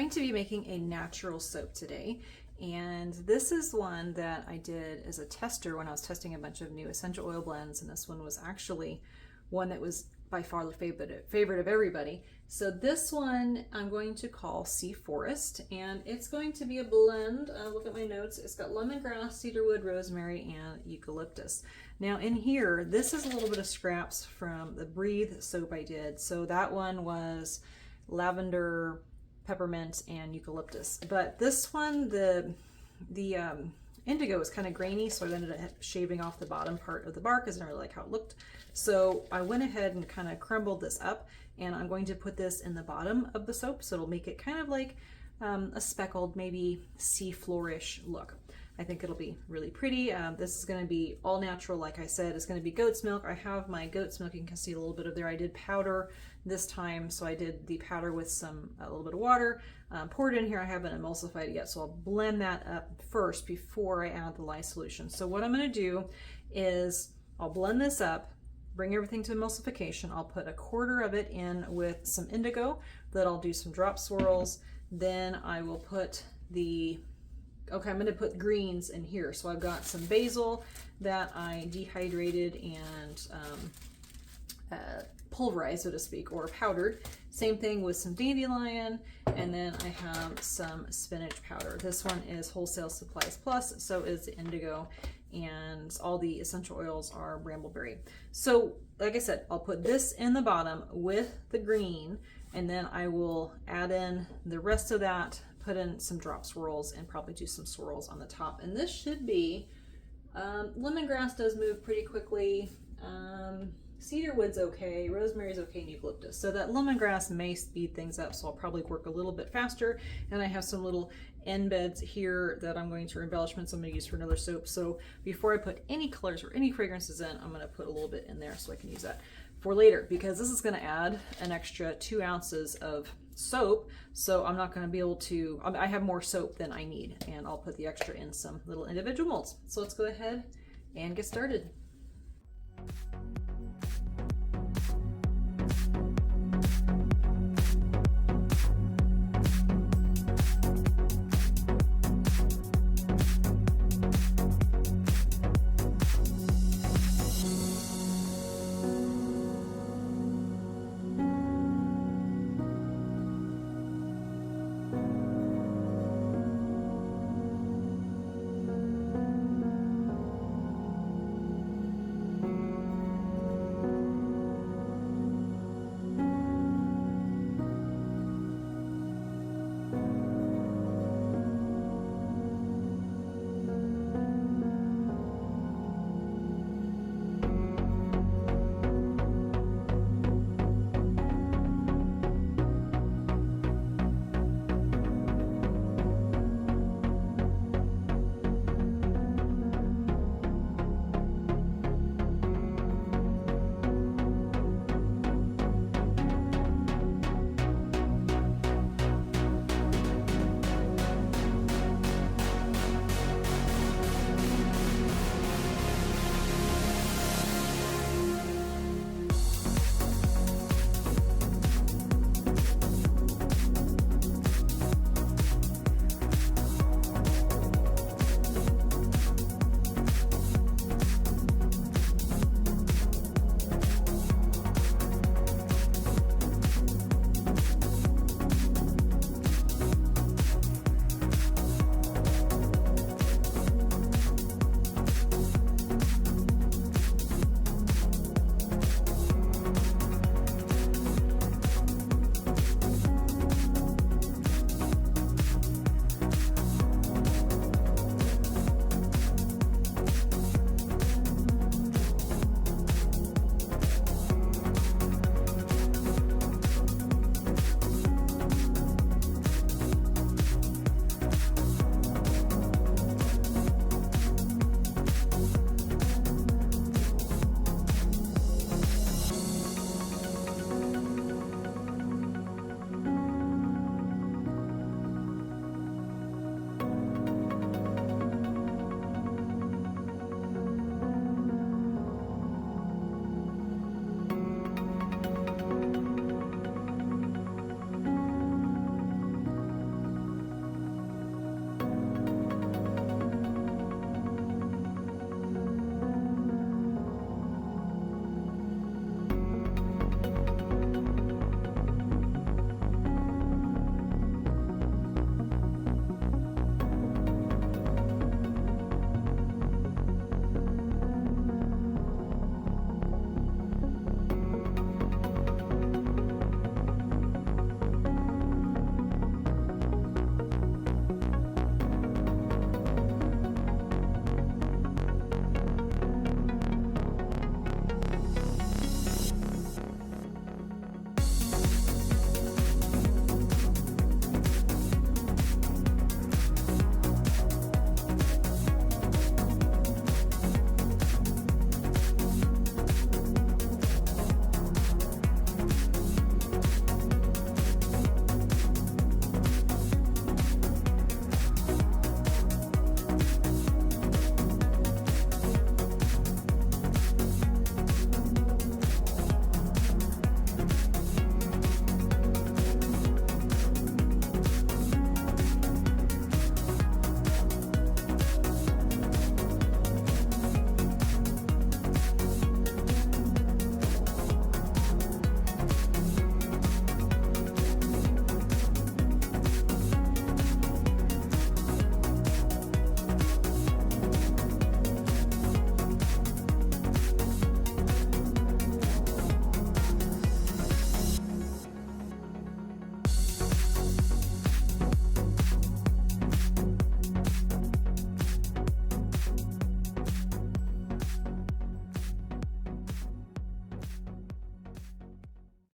going to be making a natural soap today, and this is one that I did as a tester when I was testing a bunch of new essential oil blends, and this one was actually one that was by far the favorite of everybody. So this one I'm going to call Sea Forest, and it's going to be a blend. Look at my notes. It's got lemongrass, cedarwood, rosemary, and eucalyptus. Now in here, this is a little bit of scraps from the Breathe soap I did. So that one was lavender, peppermint, and eucalyptus. But this one, the indigo is kind of grainy, so I ended up shaving off the bottom part of the bark because I didn't really like how it looked. So I went ahead and kind of crumbled this up, and I'm going to put this in the bottom of the soap, so it'll make it kind of like a speckled, maybe sea flourish look. I think it'll be really pretty. This is going to be all natural, like I said. It's going to be goat's milk. I have my goat's milk. You can see a little bit of there. I did powder this time, so I did the powder with a little bit of water. Poured in here. I haven't emulsified it yet, so I'll blend that up first before I add the lye solution. So what I'm going to do is I'll blend this up, bring everything to emulsification. I'll put a quarter of it in with some indigo. Then I'll do some drop swirls. Then I will put okay, I'm going to put greens in here. So I've got some basil that I dehydrated and pulverized, so to speak, or powdered. Same thing with some dandelion, and then I have some spinach powder. This one is Wholesale Supplies Plus, so is the indigo, and all the essential oils are Bramble Berry. So like I said, I'll put this in the bottom with the green, and then I will add in the rest of that, put in some drop swirls, and probably do some swirls on the top. And this should be, lemongrass does move pretty quickly. Cedarwood's okay, rosemary's okay, and eucalyptus. So that lemongrass may speed things up, so I'll probably work a little bit faster. And I have some little end beds here that I'm going to embellishments I'm going to use for another soap. So before I put any colors or any fragrances in, I'm going to put a little bit in there so I can use that for later, because this is going to add an extra 2 ounces of soap. So I'm not going to be able to, I have more soap than I need, and I'll put the extra in some little individual molds. So let's go ahead and get started.